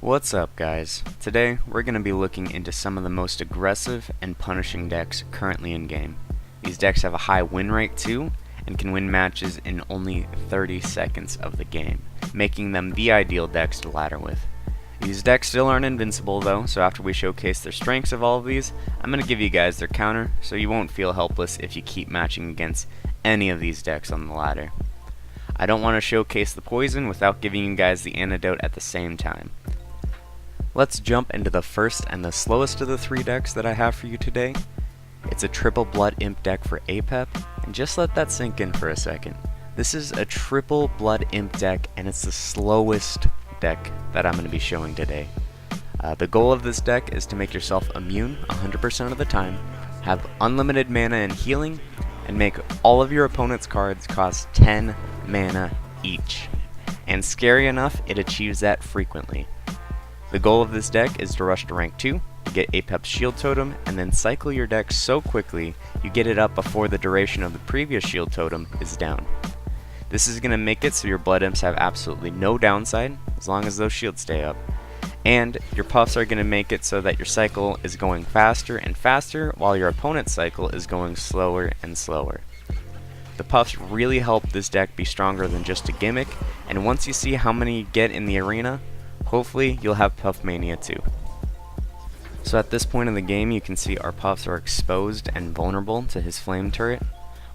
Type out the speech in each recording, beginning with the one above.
What's up, guys? Today we're going to be looking into some of the most aggressive and punishing decks currently in game. These decks have a high win rate too, and can win matches in only 30 seconds of the game, making them the ideal decks to ladder with. These decks still aren't invincible though, so after we showcase their strengths of all of these, I'm going to give you guys their counter, so you won't feel helpless if you keep matching against any of these decks on the ladder. I don't want to showcase the poison without giving you guys the antidote at the same time. Let's jump into the first and the slowest of the three decks that I have for you today. It's a triple blood imp deck for APEP, and just let that sink in for a second. This is a triple blood imp deck, and it's the slowest deck that I'm going to be showing today. The goal of this deck is to make yourself immune 100% of the time, have unlimited mana and healing, and make all of your opponent's cards cost 10 mana each. And scary enough, it achieves that frequently. The goal of this deck is to rush to rank 2, get APEP's shield totem, and then cycle your deck so quickly you get it up before the duration of the previous shield totem is down. This is going to make it so your blood imps have absolutely no downside as long as those shields stay up. And your puffs are going to make it so that your cycle is going faster and faster while your opponent's cycle is going slower and slower. The puffs really help this deck be stronger than just a gimmick, and once you see how many you get in the arena, hopefully you'll have Puff Mania too. So at this point in the game you can see our puffs are exposed and vulnerable to his flame turret.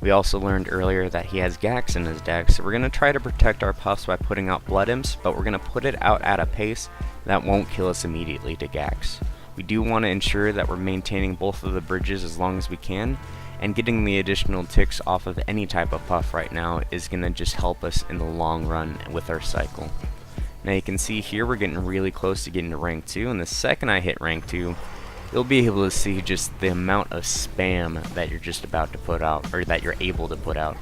We also learned earlier that he has Gax in his deck, so we're going to try to protect our puffs by putting out blood imps, but we're going to put it out at a pace that won't kill us immediately to Gax. We do want to ensure that we're maintaining both of the bridges as long as we can, and getting the additional ticks off of any type of puff right now is going to just help us in the long run with our cycle. Now you can see here we're getting really close to getting to rank 2, and the second I hit rank 2, you'll be able to see just the amount of spam that you're just about to put out, or that you're able to put out.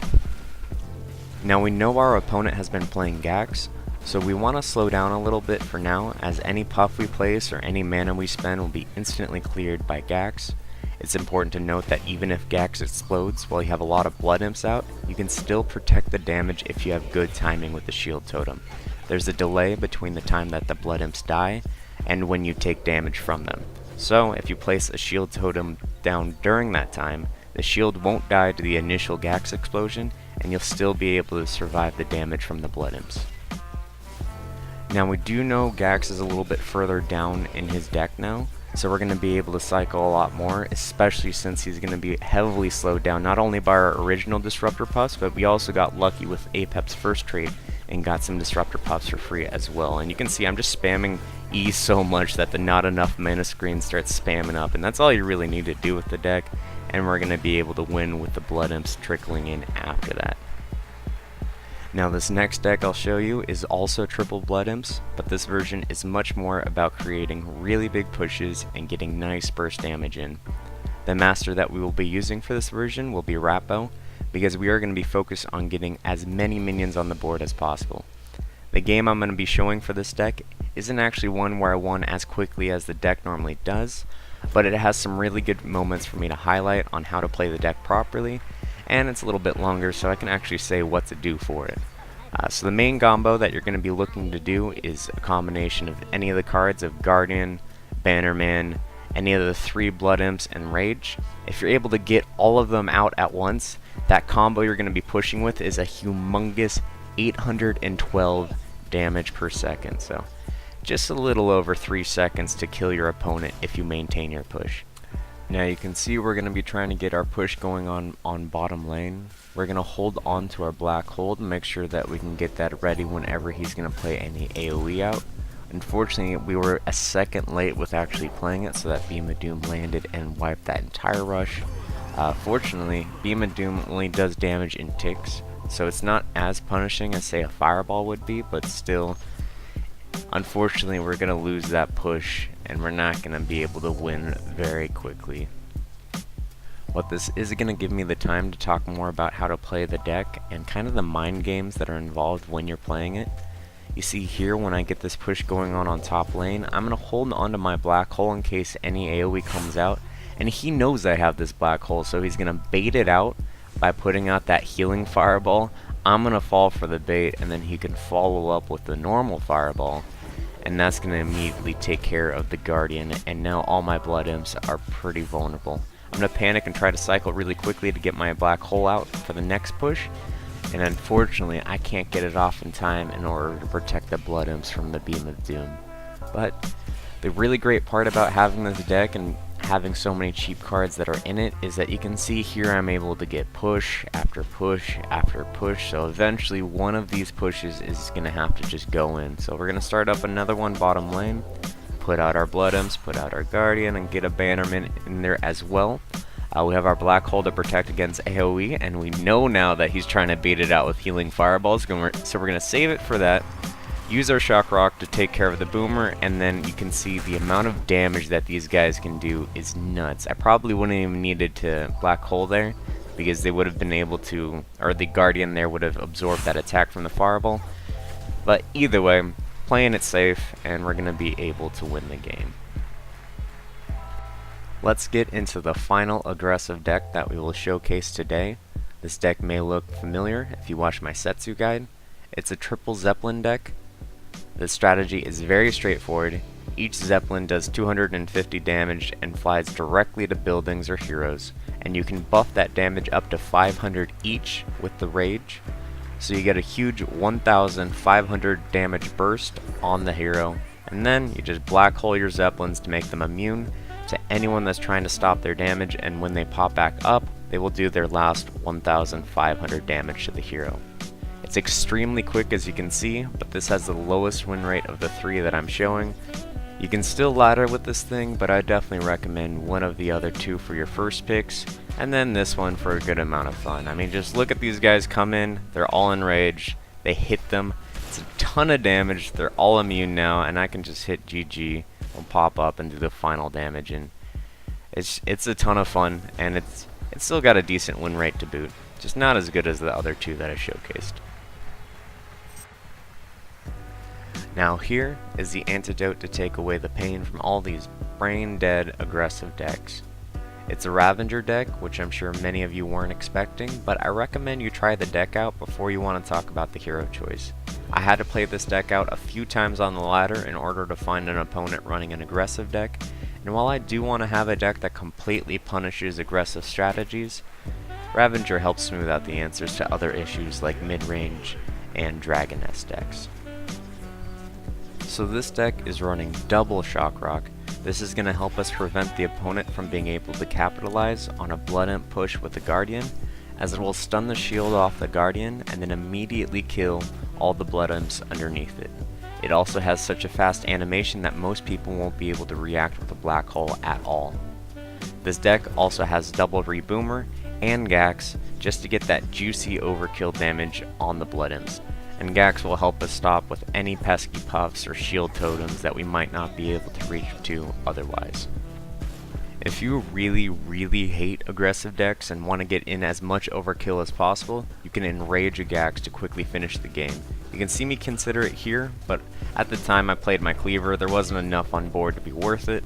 Now we know our opponent has been playing Gax, so we want to slow down a little bit for now, as any puff we place or any mana we spend will be instantly cleared by Gax. It's important to note that even if Gax explodes while you have a lot of blood imps out, you can still protect the damage if you have good timing with the shield totem. There's a delay between the time that the blood imps die and when you take damage from them. So if you place a shield totem down during that time, the shield won't die to the initial Gax explosion, and you'll still be able to survive the damage from the blood imps. Now we do know Gax is a little bit further down in his deck now, so we're going to be able to cycle a lot more, especially since he's going to be heavily slowed down not only by our original disruptor puffs, but we also got lucky with APEP's first trait and got some disruptor puffs for free as well. And you can see I'm just spamming E so much that the not enough mana screen starts spamming up, and that's all you really need to do with the deck, and we're going to be able to win with the blood imps trickling in after that. Now this next deck I'll show you is also triple blood imps, but this version is much more about creating really big pushes and getting nice burst damage in. The master that we will be using for this version will be Rappo, because we are going to be focused on getting as many minions on the board as possible. The game I'm going to be showing for this deck isn't actually one where I won as quickly as the deck normally does, but it has some really good moments for me to highlight on how to play the deck properly, and it's a little bit longer so I can actually say what to do for it. So the main combo that you're going to be looking to do is a combination of any of the cards of Guardian, Bannerman, any of the 3 blood imps, and Rage. If you're able to get all of them out at once, that combo you're going to be pushing with is a humongous 812 damage per second, so just a little over 3 seconds to kill your opponent if you maintain your push. Now you can see we're going to be trying to get our push going on bottom lane. We're going to hold on to our black hold and make sure that we can get that ready whenever he's going to play any AoE out. Unfortunately, we were a second late with actually playing it, so that Beam of Doom landed and wiped that entire rush. Fortunately, Beam of Doom only does damage in ticks, so it's not as punishing as say a Fireball would be, but still, unfortunately we're going to lose that push and we're not going to be able to win very quickly. What this is going to give me the time to talk more about how to play the deck and kind of the mind games that are involved when you're playing it. You see here, when I get this push going on top lane, I'm going to hold onto my black hole in case any AoE comes out, and he knows I have this black hole, so he's going to bait it out by putting out that healing fireball, I'm gonna fall for the bait, and then he can follow up with the normal fireball, and that's gonna immediately take care of the Guardian, and now all my blood imps are pretty vulnerable. I'm gonna panic and try to cycle really quickly to get my black hole out for the next push, and unfortunately I can't get it off in time in order to protect the blood imps from the Beam of Doom. But the really great part about having this deck and having so many cheap cards that are in it is that you can see here I'm able to get push after push after push, so eventually one of these pushes is going to have to just go in. So we're going to start up another one bottom lane, put out our blood imps, put out our Guardian, and get a Bannerman in there as well. We have our black hole to protect against AoE, and we know now that he's trying to bait it out with healing fireballs, so we're going to save it for that. Use our shock rock to take care of the boomer, and then you can see the amount of damage that these guys can do is nuts. I probably wouldn't even needed to black hole there, because they would have been able to, or the Guardian there would have absorbed that attack from the fireball. But either way, playing it safe, and we're going to be able to win the game. Let's get into the final aggressive deck that we will showcase today. This deck may look familiar if you watch my Setsu guide. It's a triple zeppelin deck. The strategy is very straightforward. Each zeppelin does 250 damage and flies directly to buildings or heroes, and you can buff that damage up to 500 each with the rage, so you get a huge 1500 damage burst on the hero, and then you just black hole your zeppelins to make them immune to anyone that's trying to stop their damage, and when they pop back up, they will do their last 1500 damage to the hero. It's extremely quick, as you can see, but this has the lowest win rate of the three that I'm showing. You can still ladder with this thing, but I definitely recommend one of the other two for your first picks, and then this one for a good amount of fun. I mean, just look at these guys come in, they're all enraged, they hit them, it's a ton of damage, they're all immune now, and I can just hit GG, will pop up and do the final damage, and it's a ton of fun, and it's still got a decent win rate to boot, just not as good as the other two that I showcased. Now here is the antidote to take away the pain from all these brain-dead aggressive decks. It's a Ravager deck, which I'm sure many of you weren't expecting, but I recommend you try the deck out before you want to talk about the hero choice. I had to play this deck out a few times on the ladder in order to find an opponent running an aggressive deck, and while I do want to have a deck that completely punishes aggressive strategies, Ravager helps smooth out the answers to other issues like mid-range and Dragoness decks. So this deck is running double shock rock. This is going to help us prevent the opponent from being able to capitalize on a blood imp push with the Guardian, as it will stun the shield off the Guardian and then immediately kill all the blood imps underneath it. It also has such a fast animation that most people won't be able to react with a black hole at all. This deck also has double reboomer and Gax just to get that juicy overkill damage on the blood imps. And Gax will help us stop with any pesky puffs or shield totems that we might not be able to reach to otherwise. If you really hate aggressive decks and want to get in as much overkill as possible, you can enrage a Gax to quickly finish the game. You can see me consider it here, but at the time I played my cleaver, there wasn't enough on board to be worth it.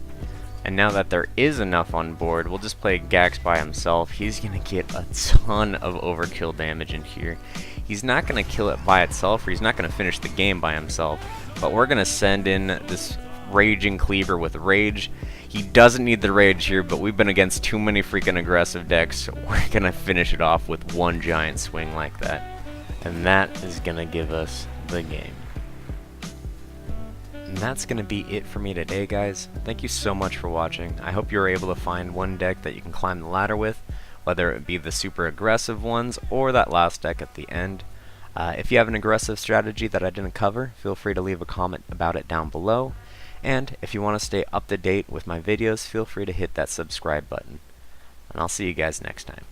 And now that there is enough on board, we'll just play Gax by himself. He's going to get a ton of overkill damage in here. He's not going to kill it by itself, or he's not going to finish the game by himself. But we're going to send in this Raging Cleaver with Rage. He doesn't need the Rage here, but we've been against too many freaking aggressive decks. We're going to finish it off with one giant swing like that. And that is going to give us the game. And that's going to be it for me today, guys. Thank you so much for watching. I hope you were able to find one deck that you can climb the ladder with, whether it be the super aggressive ones or that last deck at the end. If you have an aggressive strategy that I didn't cover, feel free to leave a comment about it down below. And if you want to stay up to date with my videos, feel free to hit that subscribe button. And I'll see you guys next time.